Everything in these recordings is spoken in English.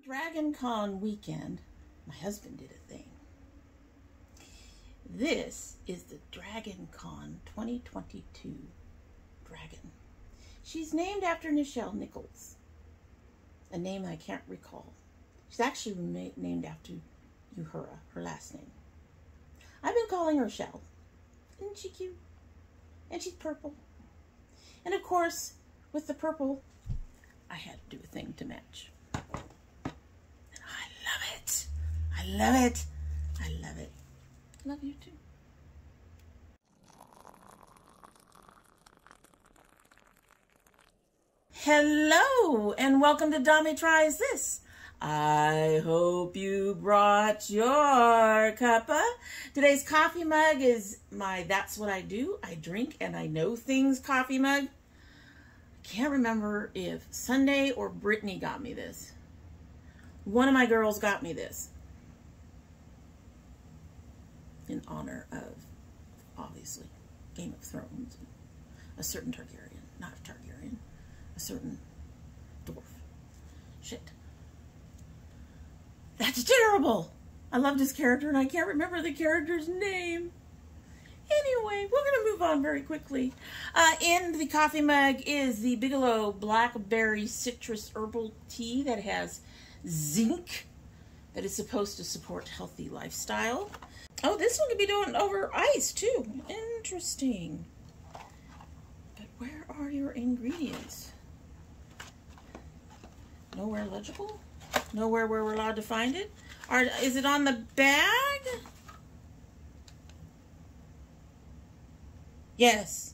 Dragon Con weekend, my husband did a thing. This is the Dragon Con 2022 dragon. She's named after Nichelle Nichols, a name I can't recall. She's actually named after MOIRA, her last name. I've been calling her Shell. Isn't she cute? And she's purple. And of course, with the purple, I had to do a thing to match. And I love it. I love it. I love it. Love you too. Hello, and welcome to domytriesthis. I hope you brought your cuppa. Today's coffee mug is my That's What I Do. I drink and I know things coffee mug. I can't remember if Sunday or Brittany got me this. One of my girls got me this in honor of, obviously, Game of Thrones. A certain Targaryen, not a Targaryen, a certain dwarf. Shit. That's terrible. I loved his character and I can't remember the character's name. Anyway, we're going to move on very quickly. In the coffee mug is the Bigelow Blackberry Citrus Herbal Tea that has zinc that is supposed to support healthy lifestyle. Oh, this one could be doing over ice too. Interesting. But where are your ingredients? Nowhere legible? Nowhere where we're allowed to find it? Or is it on the bag? Yes.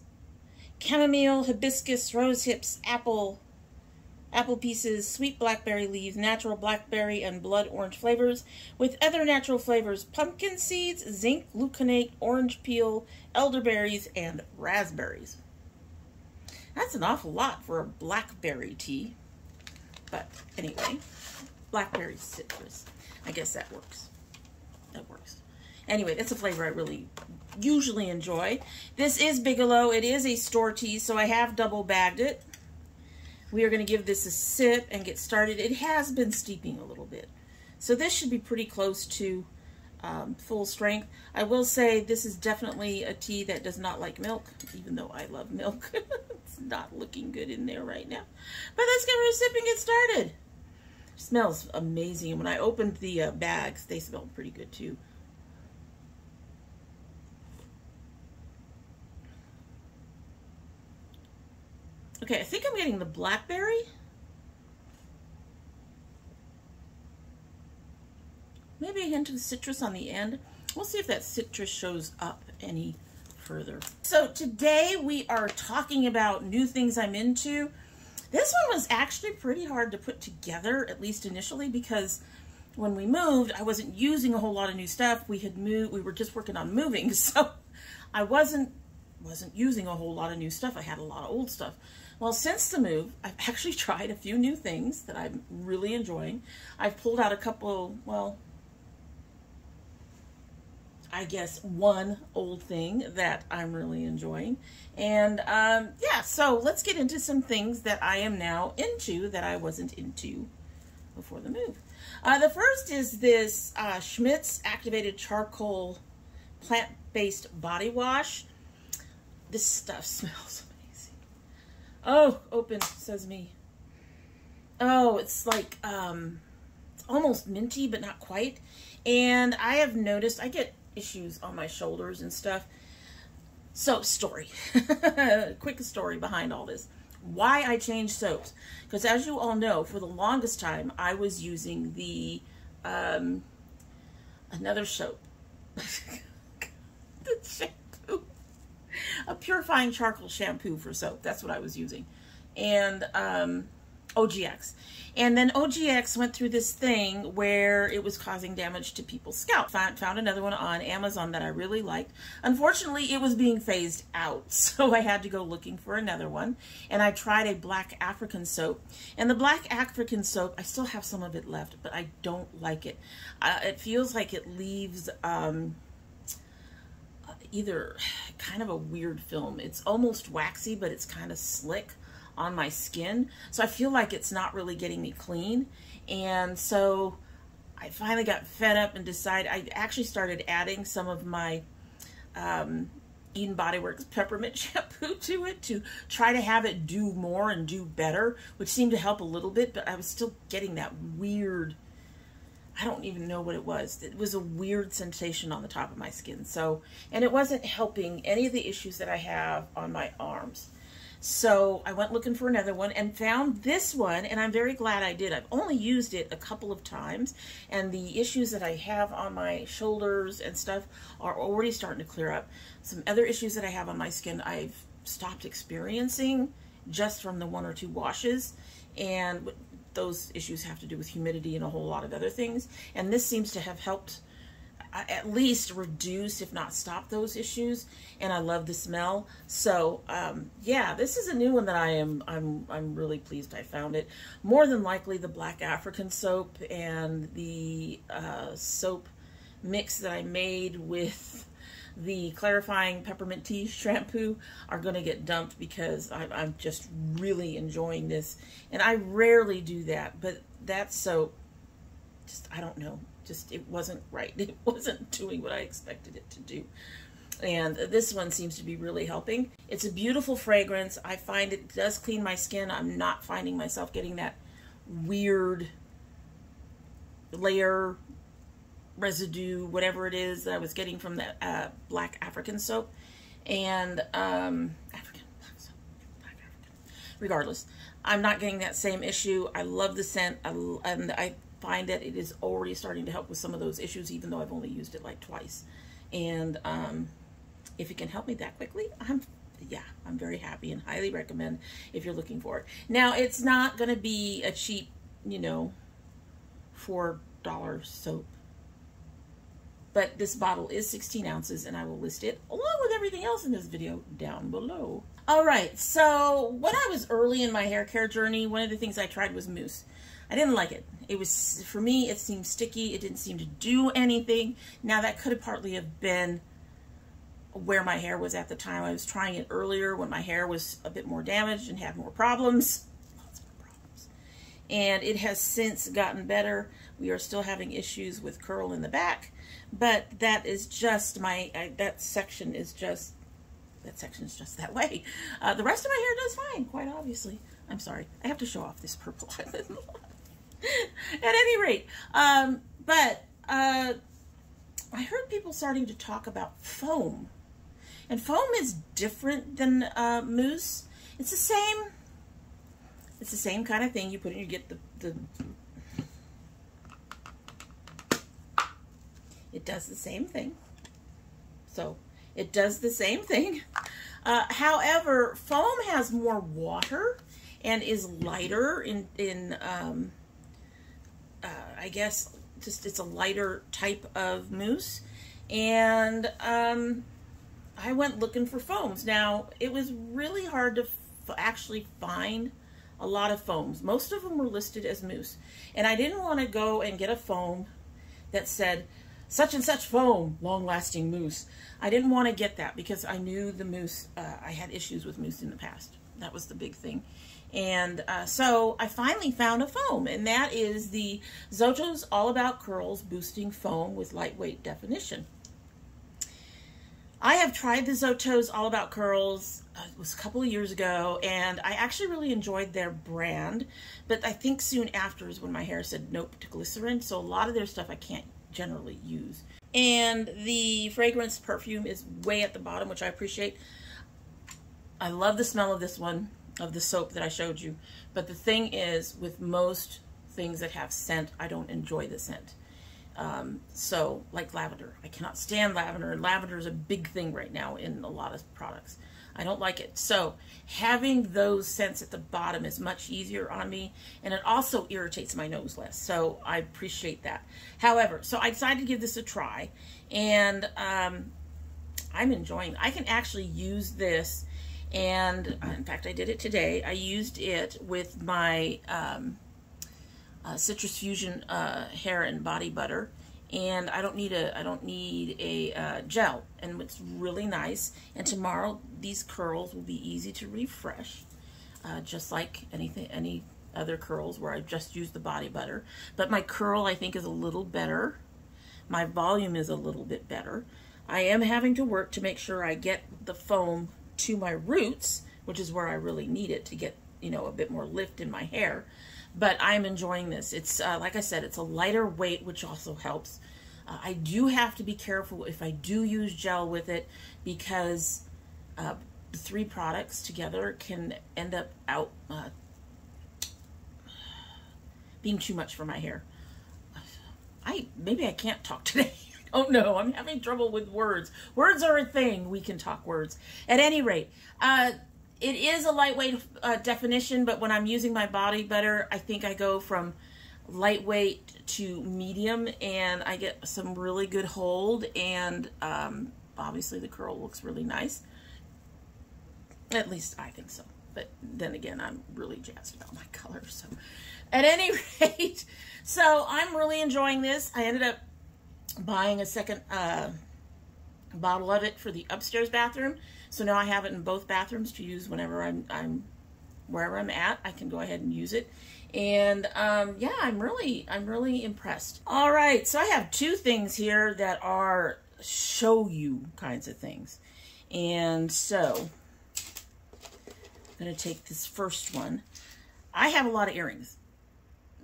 Chamomile, hibiscus, rose hips, apple pieces, sweet blackberry leaves, natural blackberry and blood orange flavors with other natural flavors, pumpkin seeds, zinc, gluconate, orange peel, elderberries, and raspberries. That's an awful lot for a blackberry tea. But anyway, blackberry citrus. I guess that works. That works. Anyway, that's a flavor I really usually enjoy. This is Bigelow. It is a store tea, so I have double bagged it. We are going to give this a sip and get started. It has been steeping a little bit, so this should be pretty close to full strength. I will say this is definitely a tea that does not like milk, even though I love milk. It's not looking good in there right now. But let's give her a sip and get started. It smells amazing. When I opened the bags, they smelled pretty good too. Okay, I think I'm getting the blackberry. Maybe a hint of citrus on the end. We'll see if that citrus shows up any further. So today we are talking about new things I'm into. This one was actually pretty hard to put together, at least initially, because when we moved, I wasn't using a whole lot of new stuff. We had moved, we were just working on moving, so I wasn't using a whole lot of new stuff. I had a lot of old stuff. Well, since the move, I've actually tried a few new things that I'm really enjoying. I've pulled out a couple, well, I guess one old thing that I'm really enjoying. And yeah, so let's get into some things that I am now into that I wasn't into before the move. The first is this Schmidt's Activated Charcoal Plant-Based Body Wash. This stuff smells amazing. Oh, open sesame. Oh, it's like, it's almost minty, but not quite. And I have noticed, I get issues on my shoulders and stuff. So, story. Quick story behind all this. Why I changed soaps. Because as you all know, for the longest time, I was using the, another soap. The shampoo. A purifying charcoal shampoo for soap. That's what I was using. And OGX. And then OGX went through this thing where it was causing damage to people's scalp. Found another one on Amazon that I really liked. Unfortunately, it was being phased out, so I had to go looking for another one. And I tried a black African soap. And the black African soap, I still have some of it left, but I don't like it. It feels like it leaves either kind of a weird film. It's almost waxy, but it's kind of slick on my skin. So I feel like it's not really getting me clean. And so I finally got fed up and decided, I actually started adding some of my Eden Body Works peppermint shampoo to it to try to have it do more and do better, which seemed to help a little bit, but I was still getting that weird, I don't even know what it was. It was a weird sensation on the top of my skin. So, and it wasn't helping any of the issues that I have on my arms. So I went looking for another one and found this one, and I'm very glad I did. I've only used it a couple of times, and the issues that I have on my shoulders and stuff are already starting to clear up. Some other issues that I have on my skin I've stopped experiencing just from the 1 or 2 washes, and those issues have to do with humidity and a whole lot of other things. And this seems to have helped at least reduce, if not stop, those issues. And I love the smell. So yeah, this is a new one that I'm really pleased I found it. More than likely the Black African soap and the soap mix that I made with the clarifying peppermint tea shampoo are going to get dumped because I'm just really enjoying this. And I rarely do that, but that soap, just, I don't know, just, it wasn't right. It wasn't doing what I expected it to do. And this one seems to be really helping. It's a beautiful fragrance. I find it does clean my skin. I'm not finding myself getting that weird layer residue, whatever it is that I was getting from that Black African soap. And black soap. Regardless, I'm not getting that same issue. I love the scent, and I find that it is already starting to help with some of those issues, even though I've only used it like twice. And if it can help me that quickly, I'm very happy and highly recommend if you're looking for it. Now, it's not going to be a cheap, you know, $4 soap, but this bottle is 16 ounces, and I will list it along with everything else in this video down below. All right, so when I was early in my hair care journey, one of the things I tried was mousse. I didn't like it. It was, for me, it seemed sticky. It didn't seem to do anything. Now, that could have partly have been where my hair was at the time. I was trying it earlier when my hair was a bit more damaged and had more problems. Lots more problems. And it has since gotten better. We are still having issues with curl in the back, but that is just that section is just that way. The rest of my hair does fine, quite obviously. I'm sorry. I have to show off this purple eyelid. At any rate, but I heard people starting to talk about foam, and foam is different than mousse. It's the same kind of thing. You put in, you get it does the same thing. So it does the same thing. However, foam has more water and is lighter in I guess just it's a lighter type of mousse. And I went looking for foams. Now, it was really hard to actually find a lot of foams. Most of them were listed as mousse. And I didn't want to go and get a foam that said, such and such foam, long-lasting mousse. I didn't want to get that because I knew the mousse, I had issues with mousse in the past. That was the big thing. And so I finally found a foam, and that is the Zoto's All About Curls Boosting Foam with Lightweight Definition. I have tried the Zoto's All About Curls, it was a couple of years ago, and I actually really enjoyed their brand, but I think soon after is when my hair said nope to glycerin, so a lot of their stuff I can't generally use. And the fragrance perfume is way at the bottom, which I appreciate. I love the smell of this one, of the soap that I showed you, but the thing is, with most things that have scent, I don't enjoy the scent. So, like lavender. I cannot stand lavender, and lavender is a big thing right now in a lot of products. I don't like it. So, having those scents at the bottom is much easier on me, and it also irritates my nose less. So, I appreciate that. However, so I decided to give this a try, and I'm enjoying it. I can actually use this, and in fact, I did it today. I used it with my Citrus Fusion hair and body butter, and I don't need a gel, and it's really nice. And tomorrow these curls will be easy to refresh, just like any other curls where I just use the body butter. But my curl, I think, is a little better. My volume is a little bit better. I am having to work to make sure I get the foam to my roots, which is where I really need it to get, you know, a bit more lift in my hair. But I'm enjoying this. It's, like I said, it's a lighter weight, which also helps. I do have to be careful if I do use gel with it, because the 3 products together can end up being too much for my hair. Maybe I can't talk today. Oh no, I'm having trouble with words. Words are a thing. We can talk words. At any rate, it is a lightweight definition, but when I'm using my body butter, I think I go from lightweight to medium, and I get some really good hold, and obviously the curl looks really nice. At least I think so. But then again, I'm really jazzed about my color. So at any rate, so I'm really enjoying this. I ended up buying a second bottle of it for the upstairs bathroom. So now I have it in both bathrooms to use whenever I'm wherever I'm at. I can go ahead and use it. And yeah, I'm really impressed. All right, so I have 2 things here that are show you kinds of things. And so I'm going to take this first one. I have a lot of earrings.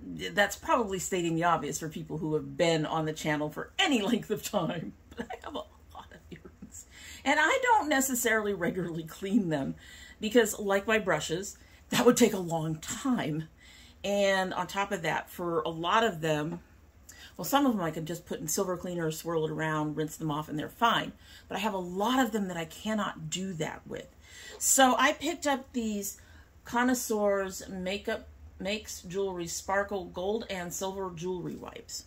That's probably stating the obvious for people who have been on the channel for any length of time. But I have a lot of earrings. And I don't necessarily regularly clean them because, like my brushes, that would take a long time. And on top of that, for a lot of them, well, some of them I can just put in silver cleaner, swirl it around, rinse them off, and they're fine. But I have a lot of them that I cannot do that with. So I picked up these Connoisseurs Makes Jewelry Sparkle Gold and Silver Jewelry Wipes.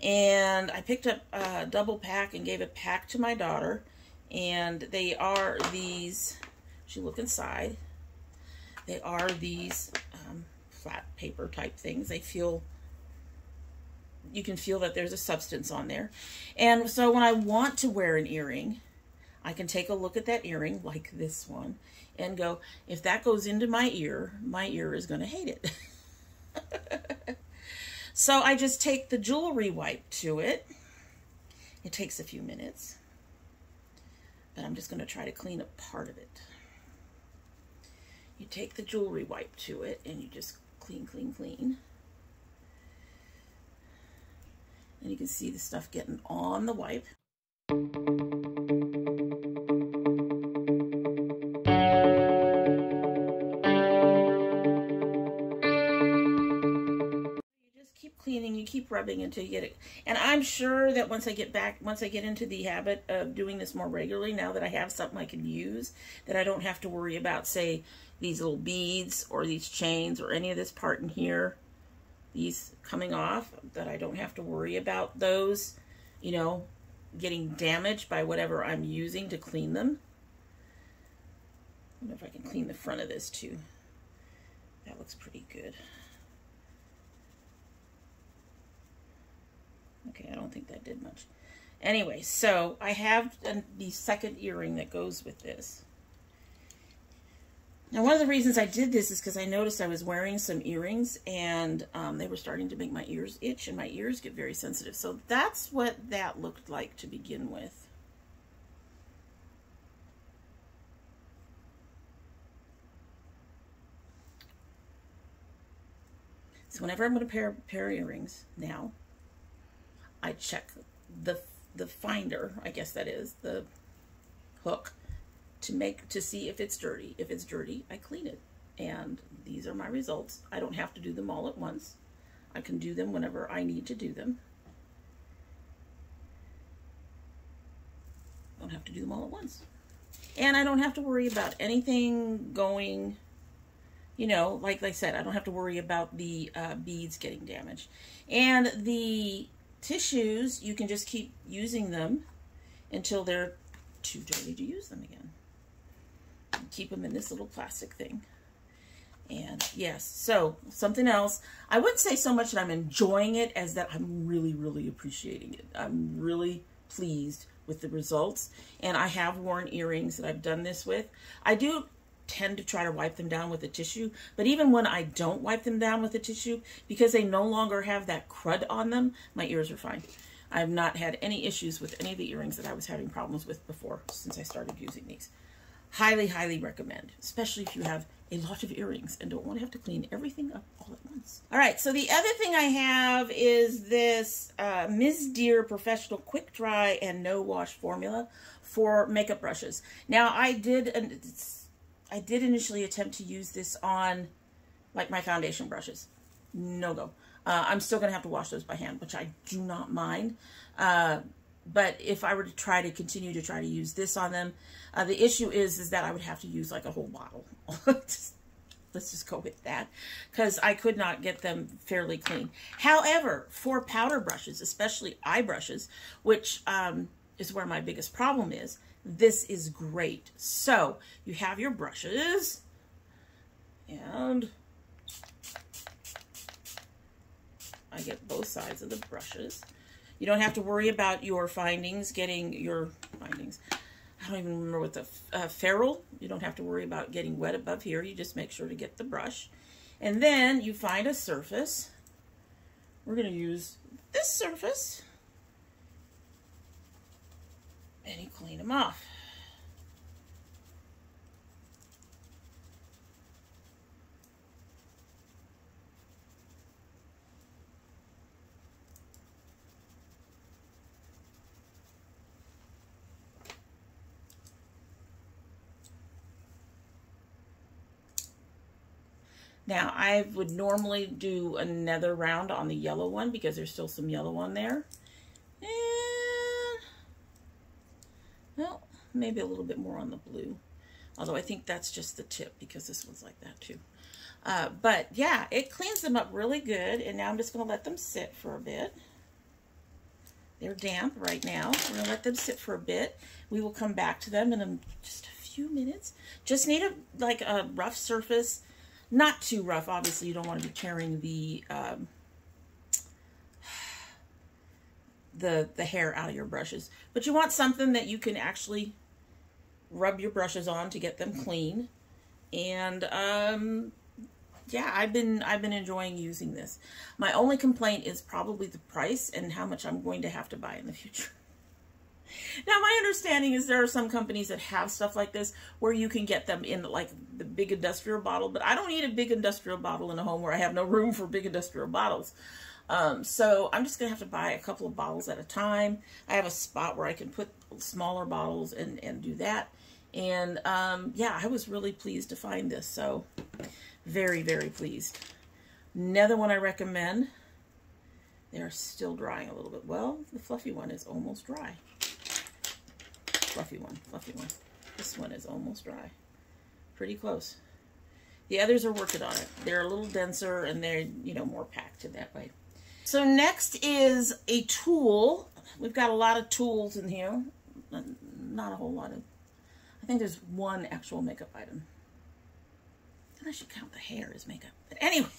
And I picked up a double pack and gave a pack to my daughter. And they are these, she look inside, they are these flat paper type things. They feel, you can feel that there's a substance on there. And so when I want to wear an earring, I can take a look at that earring, like this one, and go, if that goes into my ear is going to hate it. So I just take the jewelry wipe to it. It takes a few minutes, but I'm just going to try to clean up part of it. You take the jewelry wipe to it, and you just clean, clean, clean. And you can see the stuff getting on the wipe. Cleaning, you keep rubbing until you get it. And I'm sure that once I get into the habit of doing this more regularly, now that I have something I can use, that I don't have to worry about, say, these little beads or these chains or any of this part in here, these coming off, that I don't have to worry about those, you know, getting damaged by whatever I'm using to clean them. I wonder if I can clean the front of this too. That looks pretty good. Okay, I don't think that did much. Anyway, so I have the second earring that goes with this. Now, one of the reasons I did this is because I noticed I was wearing some earrings, and they were starting to make my ears itch, and my ears get very sensitive. So that's what that looked like to begin with. So whenever I'm going to pair earrings now, I check the finder, I guess that is, the hook, to see if it's dirty. If it's dirty, I clean it. And these are my results. I don't have to do them all at once. I can do them whenever I need to do them. I don't have to do them all at once. And I don't have to worry about anything going, you know, like I said, I don't have to worry about the beads getting damaged. And the tissues, you can just keep using them until they're too dirty to use them again. Keep them in this little plastic thing. And yes, so something else, I wouldn't say so much that I'm enjoying it as that I'm really, really appreciating it. I'm really pleased with the results. And I have worn earrings that I've done this with. I do tend to try to wipe them down with a tissue, but even when I don't wipe them down with a tissue, because they no longer have that crud on them, my ears are fine. I've not had any issues with any of the earrings that I was having problems with before since I started using these. Highly, highly recommend, especially if you have a lot of earrings and don't want to have to clean everything up all at once. All right, so the other thing I have is this Ms. Deer Professional Quick Dry and No Wash Formula for makeup brushes. Now, I did initially attempt to use this on like my foundation brushes. No go. I'm still going to have to wash those by hand, which I do not mind. But if I were to continue to try to use this on them, the issue is that I would have to use like a whole bottle. Let's just go with that, because I could not get them fairly clean. However, for powder brushes, especially eye brushes, which is where my biggest problem is, this is great. So you have your brushes, and I get both sides of the brushes. You don't have to worry about your findings, getting your findings. I don't even remember what the ferrule. You don't have to worry about getting wet above here. You just make sure to get the brush. And then you find a surface. We're going to use this surface. And you clean them off. Now, I would normally do another round on the yellow one because there's still some yellow on there. And, well, maybe a little bit more on the blue. Although I think that's just the tip because this one's like that too. But yeah, it cleans them up really good. And now I'm just going to let them sit for a bit. They're damp right now. We're going to let them sit for a bit. We will come back to them in just a few minutes. Just need a rough surface. Not too rough. Obviously, you don't want to be tearing the hair out of your brushes. But you want something that you can actually rub your brushes on to get them clean. And yeah, I've been enjoying using this. My only complaint is probably the price and how much I'm going to have to buy in the future. Now, my understanding is there are some companies that have stuff like this where you can get them in like the big industrial bottle, but I don't need a big industrial bottle in a home where I have no room for big industrial bottles. So I'm just going to have to buy a couple of bottles at a time. I have a spot where I can put smaller bottles and do that. And yeah, I was really pleased to find this. So very, very pleased. Another one I recommend. They're still drying a little bit. Well, the fluffy one is almost dry. Fluffy one, fluffy one. This one is almost dry. Pretty close. The others are working on it. They're a little denser and they're, you know, more packed in that way. So next is a tool. We've got a lot of tools in here. Not a whole lot of, I think there's one actual makeup item. Unless you count the hair as makeup. But anyway,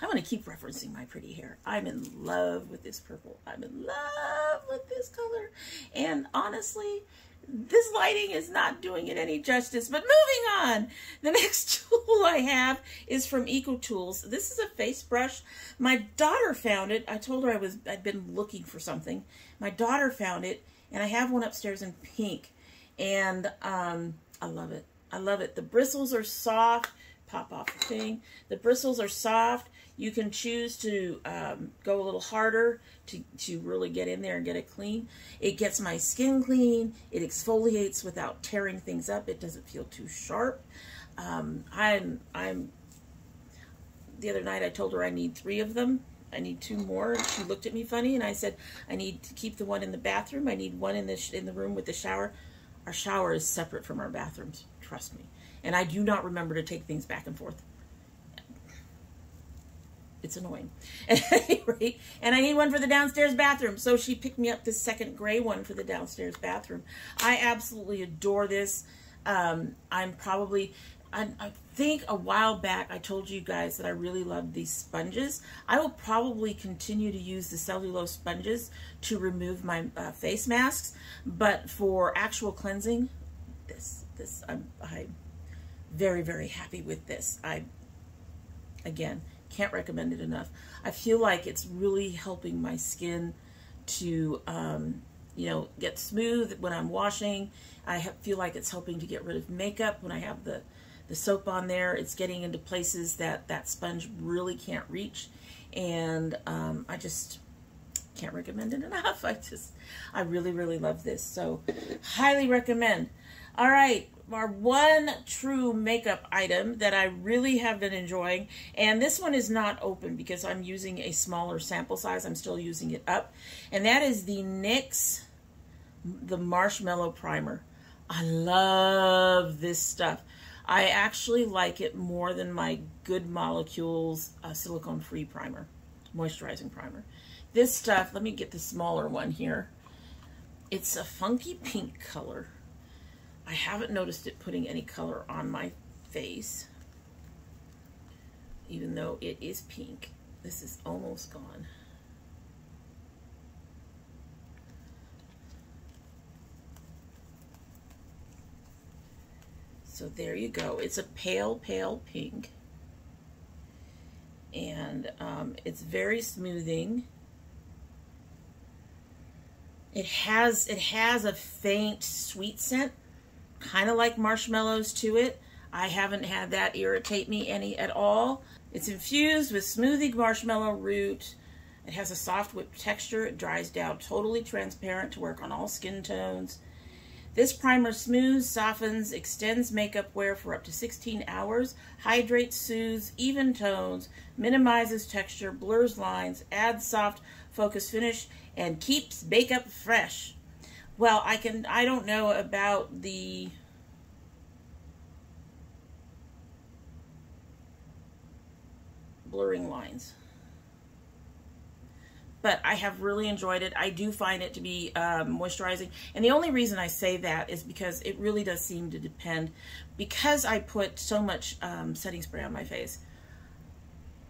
I'm going to keep referencing my pretty hair. I'm in love with this purple. I'm in love with this color. And honestly, this lighting is not doing it any justice. But moving on, the next tool I have is from Eco Tools. This is a face brush. My daughter found it. I told her I'd been looking for something. My daughter found it, and I have one upstairs in pink. And I love it. I love it. The bristles are soft. Pop off the thing. The bristles are soft. You can choose to go a little harder to really get in there and get it clean. It gets my skin clean. It exfoliates without tearing things up. It doesn't feel too sharp. The other night I told her I need 3 of them. I need 2 more. She looked at me funny and I said, I need to keep the one in the bathroom. I need one in the room with the shower. Our shower is separate from our bathrooms. Trust me. And I do not remember to take things back and forth. It's annoying. At any rate, and I need one for the downstairs bathroom. So she picked me up this second gray one for the downstairs bathroom. I absolutely adore this. I think a while back I told you guys that I really loved these sponges. I will probably continue to use the cellulose sponges to remove my face masks. But for actual cleansing, very, very happy with this. Again, can't recommend it enough. I feel like it's really helping my skin to, you know, get smooth when I'm washing. I feel like it's helping to get rid of makeup when I have the soap on there. It's getting into places that that sponge really can't reach. And I just can't recommend it enough. I really, really love this. So highly recommend. All right, our one true makeup item that I really have been enjoying, and this one is not open because I'm using a smaller sample size. I'm still using it up, and that is the NYX The Marshmallow Primer. I love this stuff. I actually like it more than my Good Molecules silicone-free primer, moisturizing primer. This stuff, let me get the smaller one here. It's a funky pink color. I haven't noticed it putting any color on my face, even though it is pink. This is almost gone. So there you go. It's a pale, pale pink. And it's very smoothing. It has a faint sweet scent, kind of like marshmallows to it. I haven't had that irritate me any at all. It's infused with smoothing marshmallow root. It has a soft whipped texture. It dries down totally transparent to work on all skin tones. This primer smooths, softens, extends makeup wear for up to 16 hours, hydrates, soothes, even tones, minimizes texture, blurs lines, adds soft focus finish, and keeps makeup fresh. Well, I don't know about the blurring lines, but I have really enjoyed it. I do find it to be moisturizing, and the only reason I say that is because it really does seem to depend, because I put so much setting spray on my face.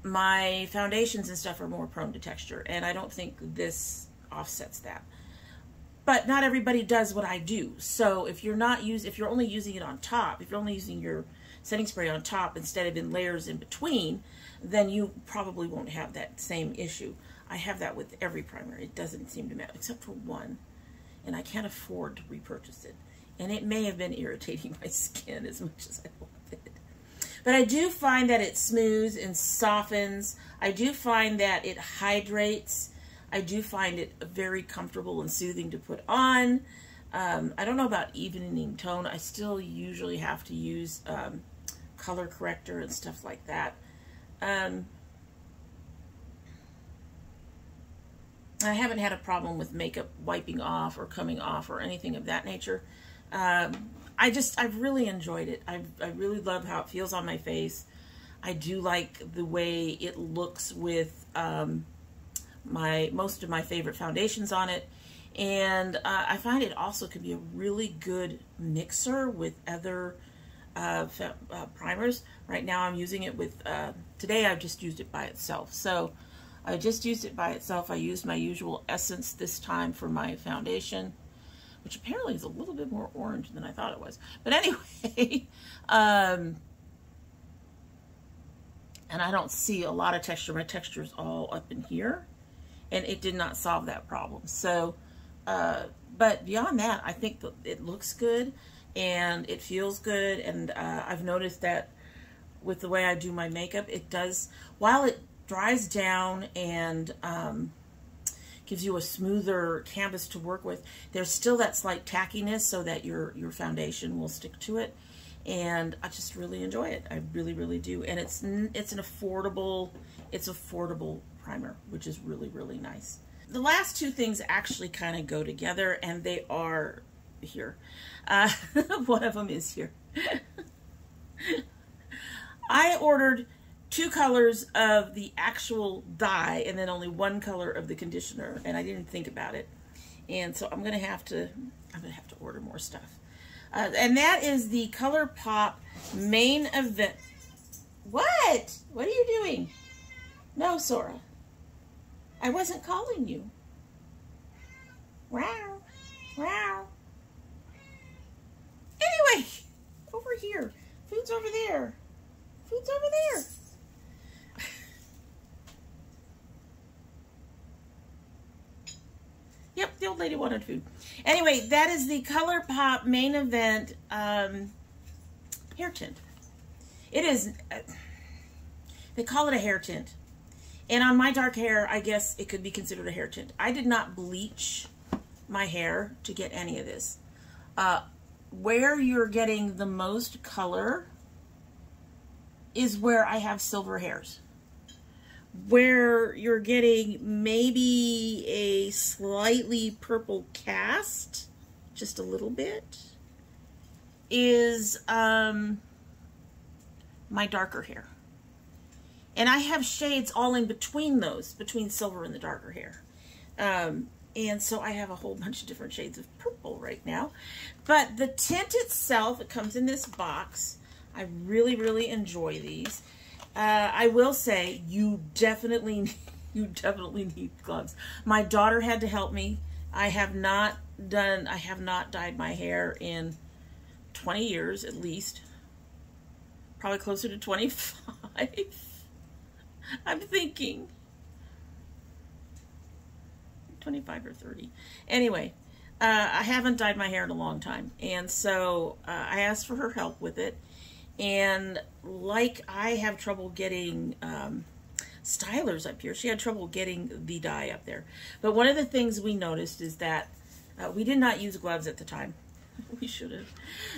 My foundations and stuff are more prone to texture, and I don't think this offsets that. But not everybody does what I do. So if you're only using it on top, if you're only using your setting spray on top instead of in layers in between, then you probably won't have that same issue. I have that with every primer. It doesn't seem to matter, except for one, and I can't afford to repurchase it. And it may have been irritating my skin as much as I love it. But I do find that it smooths and softens. I do find that it hydrates. I do find it very comfortable and soothing to put on. I don't know about evening tone. I still usually have to use color corrector and stuff like that. I haven't had a problem with makeup wiping off or coming off or anything of that nature. I've really enjoyed it. I really love how it feels on my face. I do like the way it looks with most of my favorite foundations on it. And I find it also could be a really good mixer with other primers. Right now I'm using it with, today I've just used it by itself. So I just used it by itself. I used my usual Essence this time for my foundation, which apparently is a little bit more orange than I thought it was. But anyway, and I don't see a lot of texture. My texture is all up in here, and it did not solve that problem. So, but beyond that, I think that it looks good and it feels good. And I've noticed that with the way I do my makeup, it does, while it dries down and gives you a smoother canvas to work with, there's still that slight tackiness so that your foundation will stick to it. And I just really enjoy it. I really, really do. And it's an affordable primer, which is really, really nice. The last two things actually kind of go together, and they are here. One of them is here. I ordered 2 colors of the actual dye and then only 1 color of the conditioner, and I didn't think about it. And so I'm gonna have to order more stuff. And that is the ColourPop Main Event. What? What are you doing? No, Sora. I wasn't calling you. Wow. Wow. Anyway, over here. Food's over there. Food's over there. Yep, the old lady wanted food. Anyway, that is the ColourPop Main Event hair tint. It is, they call it a hair tint. And on my dark hair, I guess it could be considered a hair tint. I did not bleach my hair to get any of this. Where you're getting the most color is where I have silver hairs. Where you're getting maybe a slightly purple cast, just a little bit, is my darker hair. And I have shades all in between those, between silver and the darker hair. And so I have a whole bunch of different shades of purple right now. But the tint itself, it comes in this box. I really, really enjoy these. I will say you definitely need gloves. My daughter had to help me. I have not dyed my hair in 20 years at least. Probably closer to 25. I'm thinking 25 or 30. Anyway, I haven't dyed my hair in a long time. And so I asked for her help with it. And like I have trouble getting stylers up here, she had trouble getting the dye up there. But one of the things we noticed is that we did not use gloves at the time. We should have.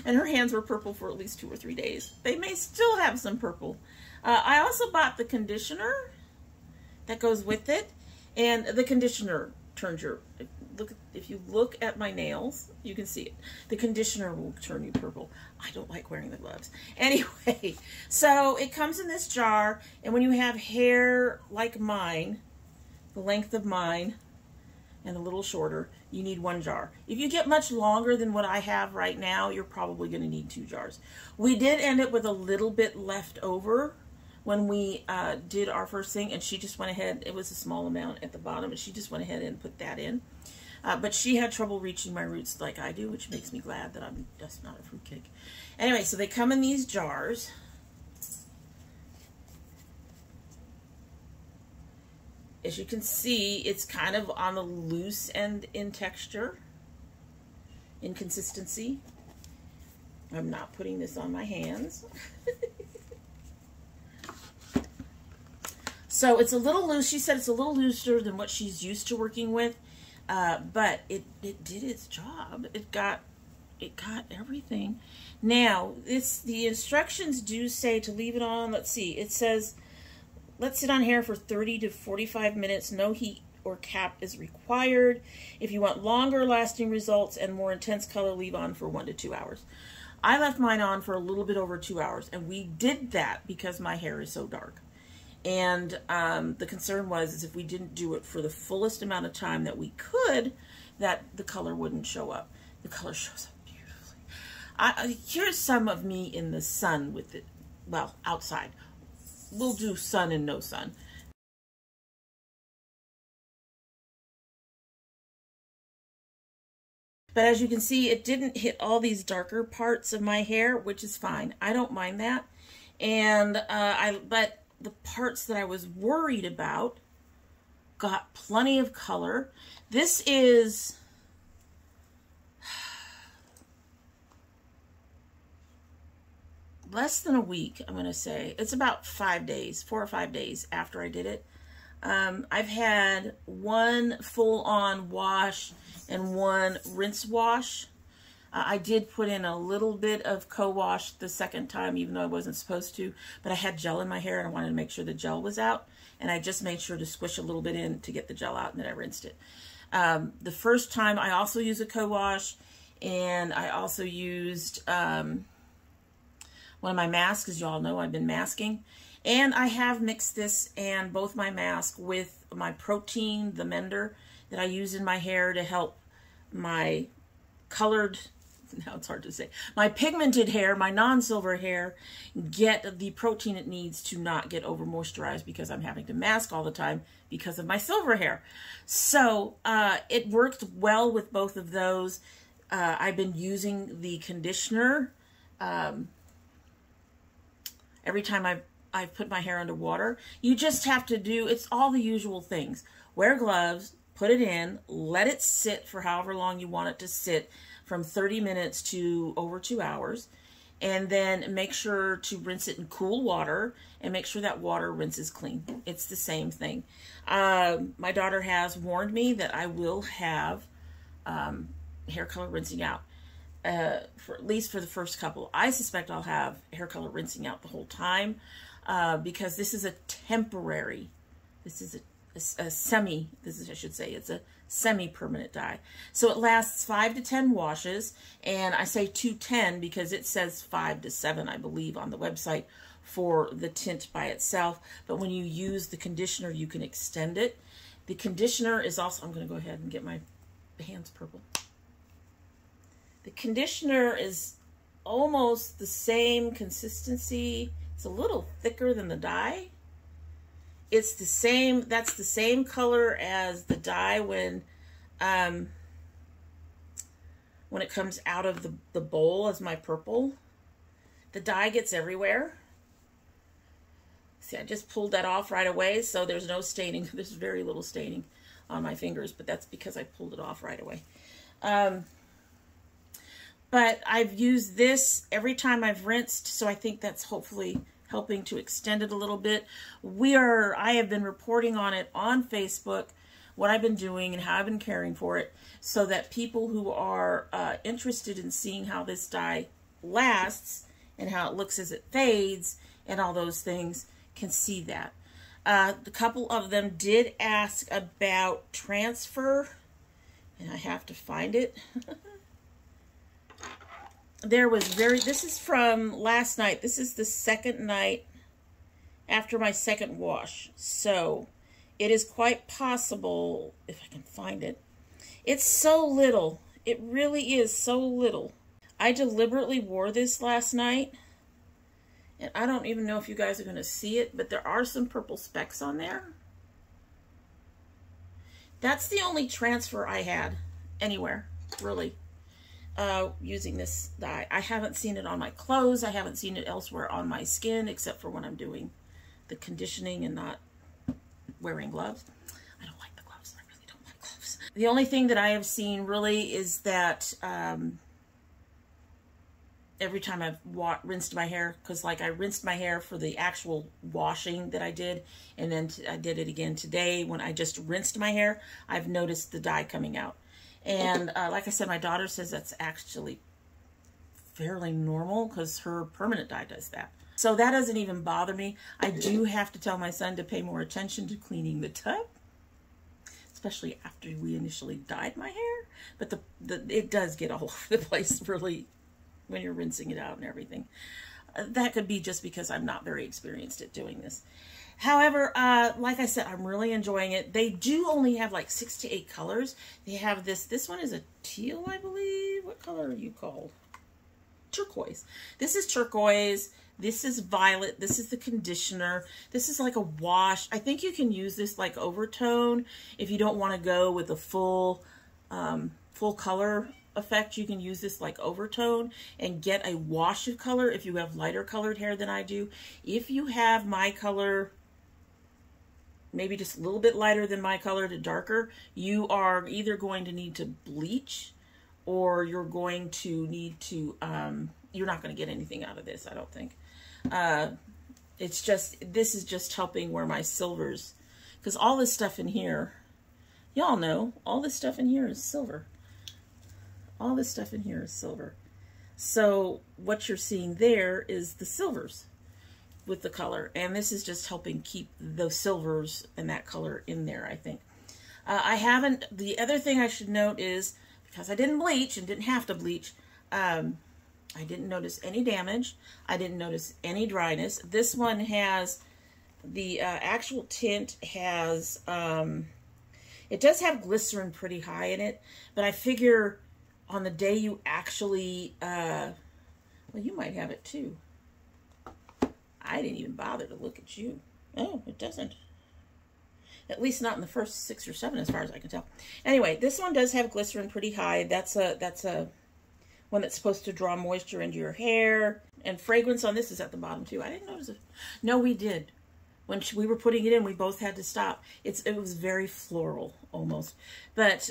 And her hands were purple for at least 2 or 3 days. They may still have some purple. I also bought the conditioner that goes with it. And the conditioner turns your... If you look at my nails, you can see it. The conditioner will turn you purple. I don't like wearing the gloves. Anyway, so it comes in this jar, and when you have hair like mine, the length of mine, and a little shorter, you need 1 jar. If you get much longer than what I have right now, you're probably going to need 2 jars. We did end up with a little bit left over when we did our first thing, and she just went ahead, it was a small amount at the bottom, and she just went ahead and put that in. But she had trouble reaching my roots like I do, which makes me glad that I'm just not a fruitcake. Anyway, so they come in these jars. As you can see, it's kind of on the loose end in texture, in consistency. I'm not putting this on my hands. So it's a little loose. She said it's a little looser than what she's used to working with. But it did its job. It got everything. Now, the instructions do say to leave it on. Let's see. It says, let sit on hair for 30 to 45 minutes. No heat or cap is required. If you want longer lasting results and more intense color, leave on for 1 to 2 hours. I left mine on for a little bit over 2 hours, and we did that because my hair is so dark. And the concern was if we didn't do it for the fullest amount of time that we could, that the color wouldn't show up. The color shows up beautifully. Here's some of me in the sun with it, well, outside. We'll do sun and no sun. But as you can see, it didn't hit all these darker parts of my hair, which is fine. I don't mind that. And but the parts that I was worried about got plenty of color. This is less than a week, I'm going to say. It's about 5 days, 4 or 5 days after I did it. I've had 1 full-on wash and 1 rinse wash. I did put in a little bit of co-wash the second time, even though I wasn't supposed to, but I had gel in my hair and I wanted to make sure the gel was out, and I just made sure to squish a little bit in to get the gel out, and then I rinsed it. The first time I also used a co-wash, and I also used one of my masks, as you all know I've been masking, and I have mixed this and both my mask with my protein, the mender, that I use in my hair to help my colored, now it's hard to say, my pigmented hair, my non-silver hair, get the protein it needs to not get over moisturized because I'm having to mask all the time because of my silver hair. So it worked well with both of those. I've been using the conditioner every time I've put my hair under water. You just have to do, it's all the usual things. Wear gloves, put it in, let it sit for however long you want it to sit, from 30 minutes to over 2 hours. And then make sure to rinse it in cool water and make sure that water rinses clean. It's the same thing. My daughter has warned me that I will have hair color rinsing out, for at least for the first couple. I suspect I'll have hair color rinsing out the whole time, because this is a temporary, this is a semi, I should say, it's a semi-permanent dye. So it lasts 5 to 10 washes, and I say 2-10 because it says 5 to 7, I believe, on the website for the tint by itself. But when you use the conditioner, you can extend it. The conditioner is also, I'm going to go ahead and get my hands purple. The conditioner is almost the same consistency. It's a little thicker than the dye. It's the same, that's the same color as the dye when it comes out of the bowl as my purple. The dye gets everywhere. See, I just pulled that off right away, so there's no staining. There's very little staining on my fingers, but that's because I pulled it off right away. But I've used this every time I've rinsed, so I think that's hopefully helping to extend it a little bit. I have been reporting on it on Facebook, what I've been doing and how I've been caring for it, so that people who are interested in seeing how this dye lasts and how it looks as it fades and all those things can see that. A couple of them did ask about transfer, and I have to find it. This is from last night. This is the second night after my second wash. So it is quite possible, if I can find it. It's so little. It really is so little. I deliberately wore this last night, and I don't even know if you guys are going to see it, but there are some purple specks on there. That's the only transfer I had anywhere, really. Using this dye. I haven't seen it on my clothes. I haven't seen it elsewhere on my skin, except for when I'm doing the conditioning and not wearing gloves. I don't like the gloves. I really don't like gloves. The only thing that I have seen really is that every time I've rinsed my hair, because like I rinsed my hair for the actual washing that I did, and then I did it again today when I just rinsed my hair, I've noticed the dye coming out. And like I said, my daughter says that's actually fairly normal because her permanent dye does that. So that doesn't even bother me. I do have to tell my son to pay more attention to cleaning the tub, especially after we initially dyed my hair. But it does get all over the place, really, when you're rinsing it out and everything. That could be just because I'm not very experienced at doing this. However, like I said, I'm really enjoying it. They do only have like 6 to 8 colors. They have this one is a teal, I believe. What color are you called? Turquoise. This is turquoise. This is violet. This is the conditioner. This is like a wash. I think you can use this like overtone if you don't want to go with a full color effect. You can use this like overtone and get a wash of color if you have lighter colored hair than I do. If you have my color, maybe just a little bit lighter than my color to darker, you are either going to need to bleach, or you're going to need to, you're not going to get anything out of this, I don't think. It's just, this is just helping where my silvers, because all this stuff in here, y'all know, all this stuff in here is silver. All this stuff in here is silver. So what you're seeing there is the silvers with the color, and this is just helping keep those silvers and that color in there, I think. The other thing I should note is, because I didn't bleach and didn't have to bleach, I didn't notice any damage. I didn't notice any dryness. This one has, the actual tint has, it does have glycerin pretty high in it, but I figure on the day you actually, well, you might have it too. I didn't even bother to look at you. Oh, it doesn't. At least not in the first 6 or 7, as far as I can tell. Anyway, this one does have glycerin pretty high. That's a one that's supposed to draw moisture into your hair. And fragrance on this is at the bottom too. I didn't notice it. No, we did. When we were putting it in, we both had to stop. It was very floral almost, but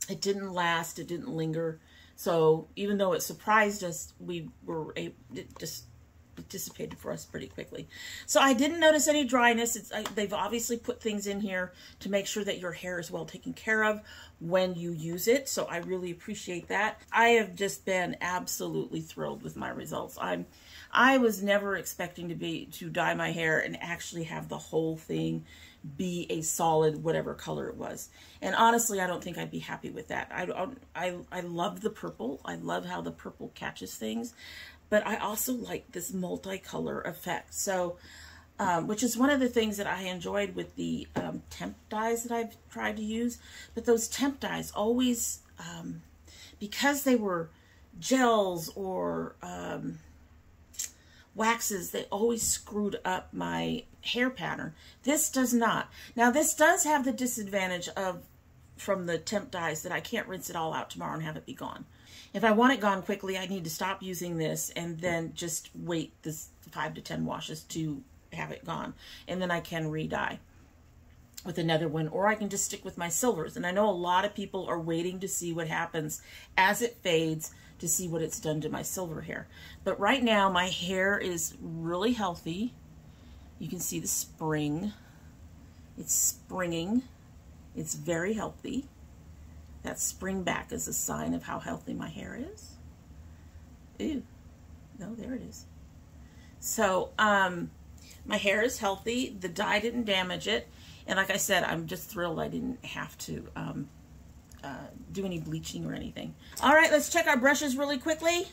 it didn't last. It didn't linger. So even though it surprised us, it dissipated for us pretty quickly. So I didn't notice any dryness. They've obviously put things in here to make sure that your hair is well taken care of when you use it. So I really appreciate that. I have just been absolutely thrilled with my results. I was never expecting to dye my hair and actually have the whole thing be a solid whatever color it was. And honestly, I don't think I'd be happy with that. I love the purple. I love how the purple catches things. But I also like this multicolor effect. So, which is one of the things that I enjoyed with the temp dyes that I've tried to use. But those temp dyes always, because they were gels or waxes, they always screwed up my hair pattern. This does not. Now, this does have the disadvantage from the temp dyes that I can't rinse it all out tomorrow and have it be gone. If I want it gone quickly, I need to stop using this and then just wait this 5 to 10 washes to have it gone. And then I can re-dye with another one, or I can just stick with my silvers. And I know a lot of people are waiting to see what happens as it fades to see what it's done to my silver hair. But right now, my hair is really healthy. You can see the spring. It's springing. It's very healthy. That spring back is a sign of how healthy my hair is. Ooh, no, there it is. So, my hair is healthy. The dye didn't damage it. And like I said, I'm just thrilled I didn't have to do any bleaching or anything. All right, let's check our brushes really quickly.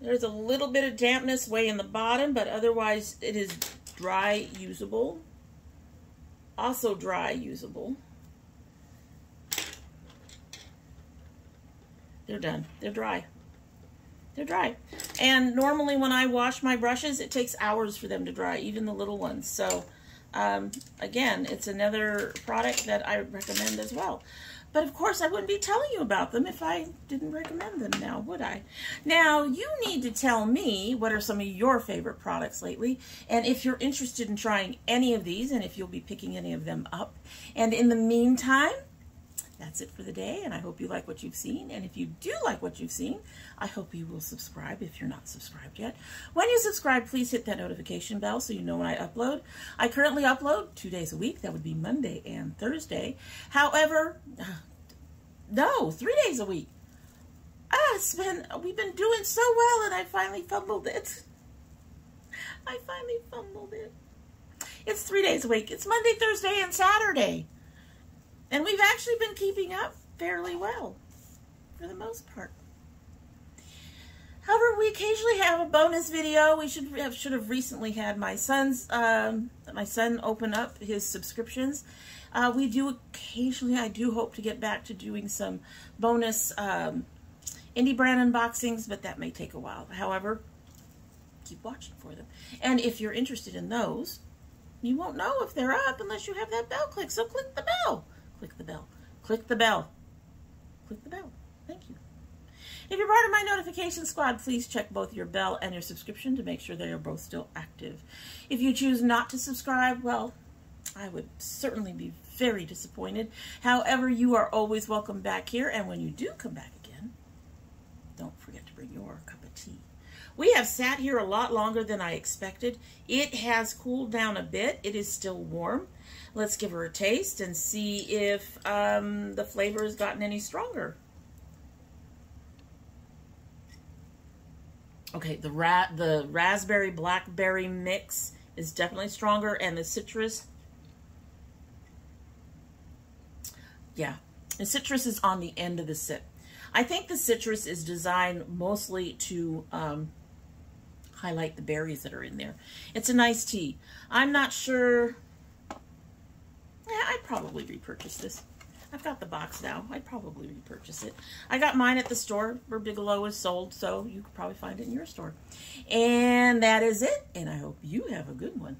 There's a little bit of dampness way in the bottom, but otherwise it is dry usable. Also dry usable. They're done. They're dry. They're dry. And normally when I wash my brushes, it takes hours for them to dry, even the little ones. So, again, it's another product that I recommend as well. But of course, I wouldn't be telling you about them if I didn't recommend them now, would I? Now, you need to tell me what are some of your favorite products lately, and if you're interested in trying any of these, and if you'll be picking any of them up. And in the meantime, that's it for the day, and I hope you like what you've seen. And if you do like what you've seen, I hope you will subscribe if you're not subscribed yet. When you subscribe, please hit that notification bell so you know when I upload. I currently upload 2 days a week. That would be Monday and Thursday. However, no, 3 days a week. We've been doing so well, and I finally fumbled it. It's 3 days a week. It's Monday, Thursday, and Saturday. And we've actually been keeping up fairly well, for the most part. However, we occasionally have a bonus video. We should have recently had my son open up his subscriptions. We do occasionally, I do hope to get back to doing some bonus indie brand unboxings, but that may take a while. However, keep watching for them. And if you're interested in those, you won't know if they're up unless you have that bell clicked. So click the bell. Click the bell. Click the bell. Click the bell. Thank you. If you're part of my notification squad, please check both your bell and your subscription to make sure they are both still active. If you choose not to subscribe, well, I would certainly be very disappointed. However, you are always welcome back here, and when you do come back again, don't forget to bring your cup of tea. We have sat here a lot longer than I expected. It has cooled down a bit. It is still warm. Let's give her a taste and see if the flavor has gotten any stronger. Okay, the raspberry blackberry mix is definitely stronger, and the citrus, yeah, the citrus is on the end of the sip. I think the citrus is designed mostly to highlight the berries that are in there. It's a nice tea. I'm not sure. Yeah, I'd probably repurchase this. I've got the box now. I'd probably repurchase it. I got mine at the store where Bigelow is sold, so you could probably find it in your store. And that is it, and I hope you have a good one.